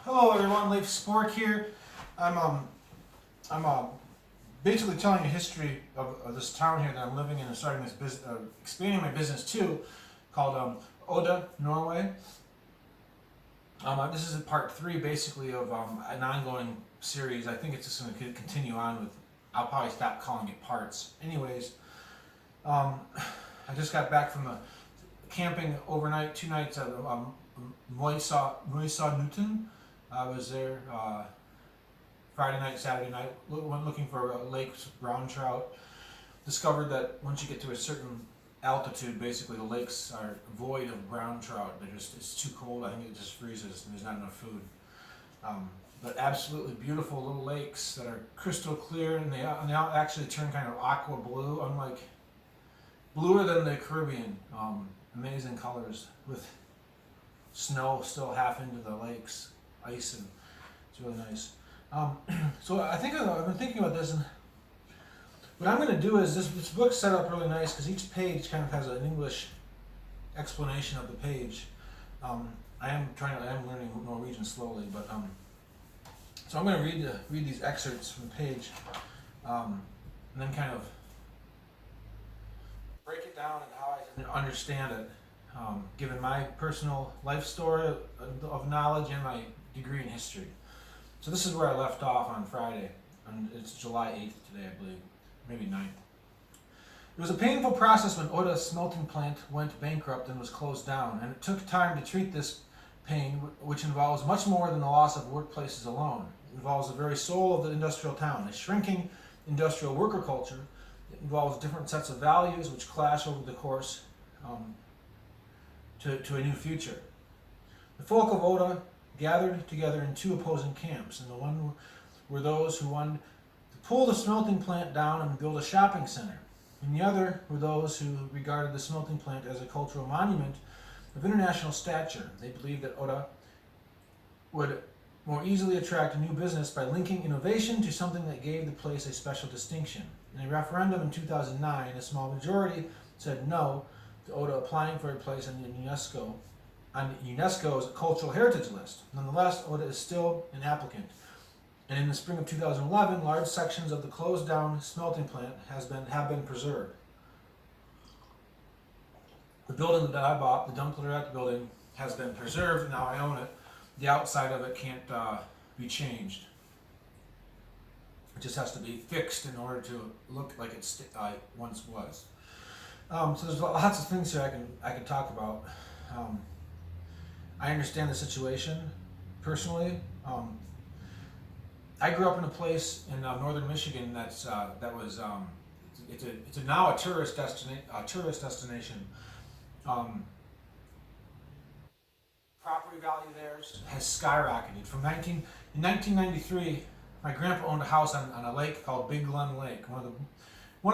Hello everyone, Leif Spork here. I'm basically telling a history of this town here that I'm living in and starting this business, expanding my business to, called Odda, Norway. This is part 3 basically of an ongoing series. I think it's just going to continue on with, I'll probably stop calling it parts. Anyways, I just got back from camping overnight, 2 nights at Moisa Newton. I was there Friday night, Saturday night, went looking for lakes, brown trout. Discovered that once you get to a certain altitude, basically the lakes are void of brown trout. It's too cold. I think it just freezes and there's not enough food. But absolutely beautiful little lakes that are crystal clear, and they actually turn kind of aqua blue, unlike bluer than the Caribbean. Amazing colors with snow still half into the lakes. Ice, and it's really nice. So I think I've been thinking about this, and what I'm going to do is this book's set up really nice because each page kind of has an English explanation of the page. I am learning Norwegian slowly, but so I'm going to read these excerpts from the page, and then kind of break it down and how I understand it, given my personal life story of knowledge and my degree in history. So this is where I left off on Friday, and it's July 8th today, I believe, maybe 9th. It was a painful process when Odda smelting plant went bankrupt and was closed down, and it took time to treat this pain, which involves much more than the loss of workplaces alone. It involves the very soul of the industrial town, a shrinking industrial worker culture. It involves different sets of values which clash over the course to a new future. The folk of Odda gathered together in 2 opposing camps, and the one were those who wanted to pull the smelting plant down and build a shopping center, and the other were those who regarded the smelting plant as a cultural monument of international stature. They believed that Odda would more easily attract new business by linking innovation to something that gave the place a special distinction. In a referendum in 2009, a small majority said no to Odda applying for a place on UNESCO's cultural heritage list. Nonetheless, Odda is still an applicant, and in the spring of 2011, large sections of the closed-down smelting plant have been preserved. The building that I bought, the Dunkelrek building, has been preserved. Now I own it. The outside of it can't be changed. It just has to be fixed in order to look like it once was. So there's lots of things here I can talk about. I understand the situation personally. I grew up in a place in northern Michigan it's now a tourist destination. Property value there has skyrocketed. In 1993, my grandpa owned a house on a lake called Big Glen Lake, one of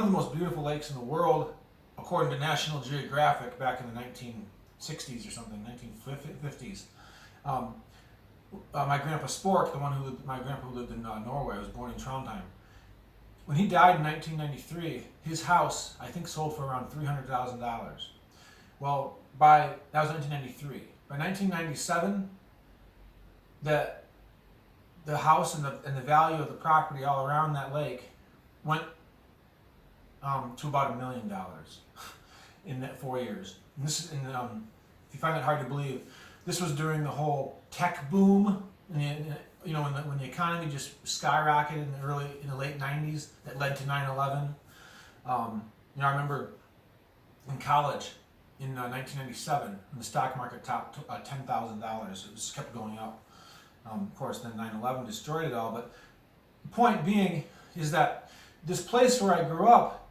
the most beautiful lakes in the world, according to National Geographic back in the 1960s or something, 1950s. My grandpa Spork, my grandpa who lived in Norway, was born in Trondheim. When he died in 1993, his house, I think, sold for around $300,000. Well, that was 1993. By 1997, the house and the value of the property all around that lake went to about $1 million in that 4 years. And this, if you find it hard to believe, this was during the whole tech boom, and when the economy just skyrocketed in the late 90s, that led to 9/11. I remember in college in 1997, when the stock market topped $10,000. It just kept going up. Of course, then 9/11 destroyed it all. But the point being is that this place where I grew up,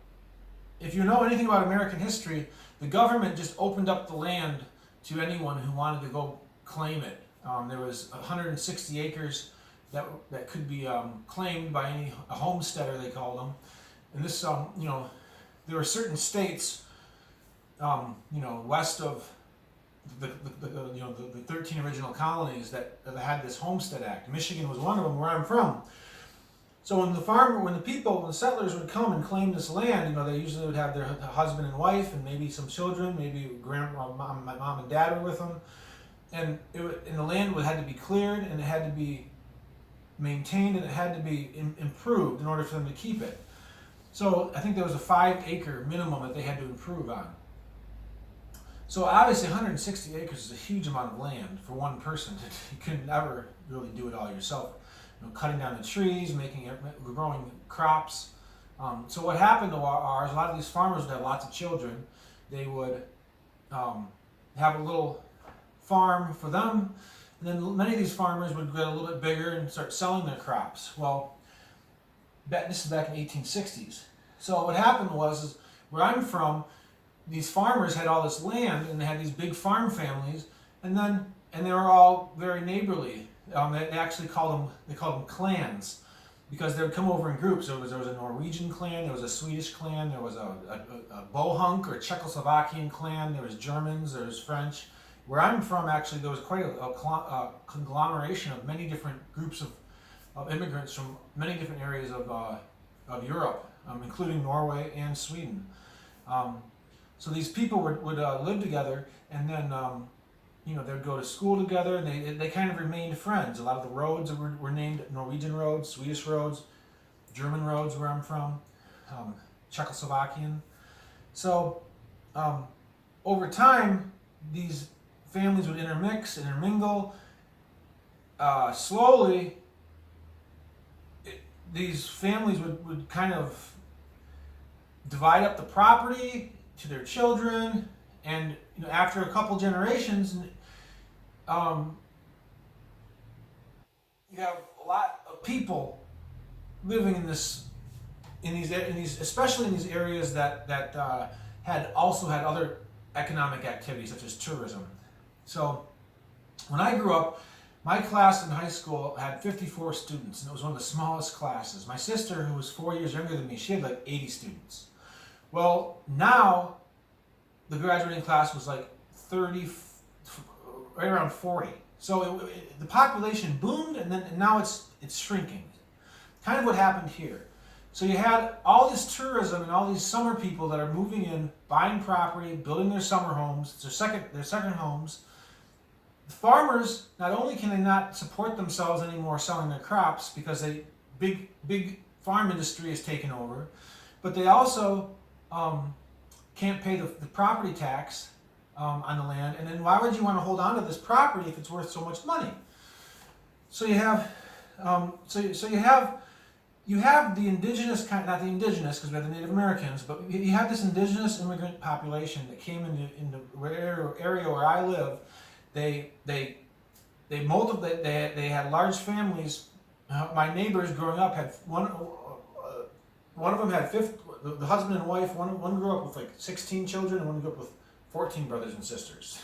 if you know anything about American history, the government just opened up the land to anyone who wanted to go claim it. There was 160 acres that could be claimed by a homesteader, they called them. And this, there were certain states west of the 13 original colonies that had this Homestead Act. Michigan was one of them, where I'm from. So when the settlers would come and claim this land, they usually would have their husband and wife and maybe some children, maybe my mom and dad were with them, and the land had to be cleared, and it had to be maintained, and it had to be improved in order for them to keep it. So I think there was a 5-acre minimum that they had to improve on. So obviously 160 acres is a huge amount of land for one person. You could never really do it all yourself. Cutting down the trees, growing crops. So what happened to ours, a lot of these farmers would have lots of children. They would have a little farm for them, and then many of these farmers would get a little bit bigger and start selling their crops. Well, this is back in the 1860s. So what happened was, where I'm from, these farmers had all this land, and they had these big farm families, and they were all very neighborly. They actually called them clans, because they would come over in groups. There was a Norwegian clan, there was a Swedish clan, there was a Bohunk or Czechoslovakian clan, there was Germans, there was French. Where I'm from, actually, there was quite a conglomeration of many different groups of immigrants from many different areas of Europe, including Norway and Sweden. So these people would live together, and then they'd go to school together, and they kind of remained friends. A lot of the roads were named Norwegian roads, Swedish roads, German roads where I'm from, Czechoslovakian. So over time, these families would intermingle. Slowly, these families would kind of divide up the property to their children, and after a couple generations, you have a lot of people living in these, especially in these areas that had other economic activities such as tourism. So when I grew up, my class in high school had 54 students, and it was one of the smallest classes. My sister, who was 4 years younger than me, she had like 80 students. Well, now the graduating class was like 30, right around 40. So the population boomed, and now it's shrinking. Kind of what happened here. So you had all this tourism and all these summer people that are moving in, buying property, building their summer homes, their second homes. The farmers, not only can they not support themselves anymore selling their crops because big farm industry is taken over, but they also can't pay the property tax on the land. And then why would you want to hold on to this property if it's worth so much money? So you have you have the indigenous kind, not the indigenous because we have the Native Americans, but you have this indigenous immigrant population that came in the area where I live. They multiplied. They had large families. My neighbors growing up had one of them had the husband and wife. One grew up with like 16 children, and one grew up with 14 brothers and sisters.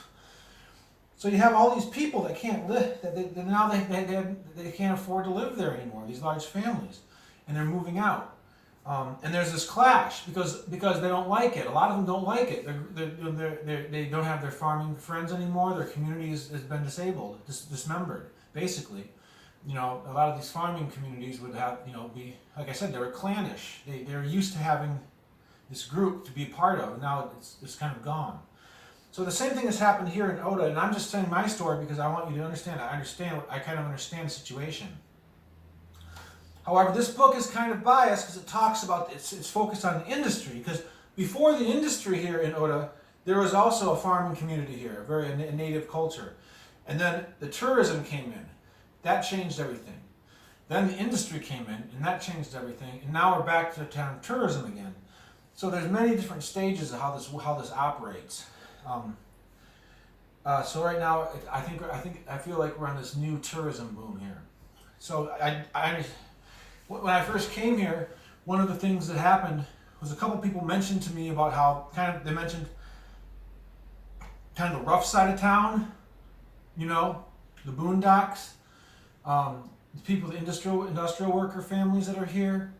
So you have all these people that can't live. They can't afford to live there anymore. These large families, and they're moving out. And there's this clash because they don't like it. A lot of them don't like it. They don't have their farming friends anymore. Their community has been disabled, dismembered, basically. A lot of these farming communities would have, be, like I said, they were clannish. They're used to having this group to be a part of, and now it's kind of gone. So the same thing has happened here in Odda, and I'm just telling my story because I want you to understand. I kind of understand the situation. However, this book is kind of biased because it talks about, it's focused on the industry, because before the industry here in Odda, there was also a farming community here, a native culture. And then the tourism came in. That changed everything. Then the industry came in, and that changed everything. And now we're back to the town of tourism again. So there's many different stages of how this operates. So right now, I feel like we're on this new tourism boom here. So when I first came here, one of the things that happened was a couple people mentioned to me about how they mentioned kind of the rough side of town, the boondocks, the people, the industrial worker families that are here.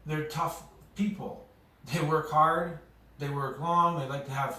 They're tough people. They work hard. they work long. They like to have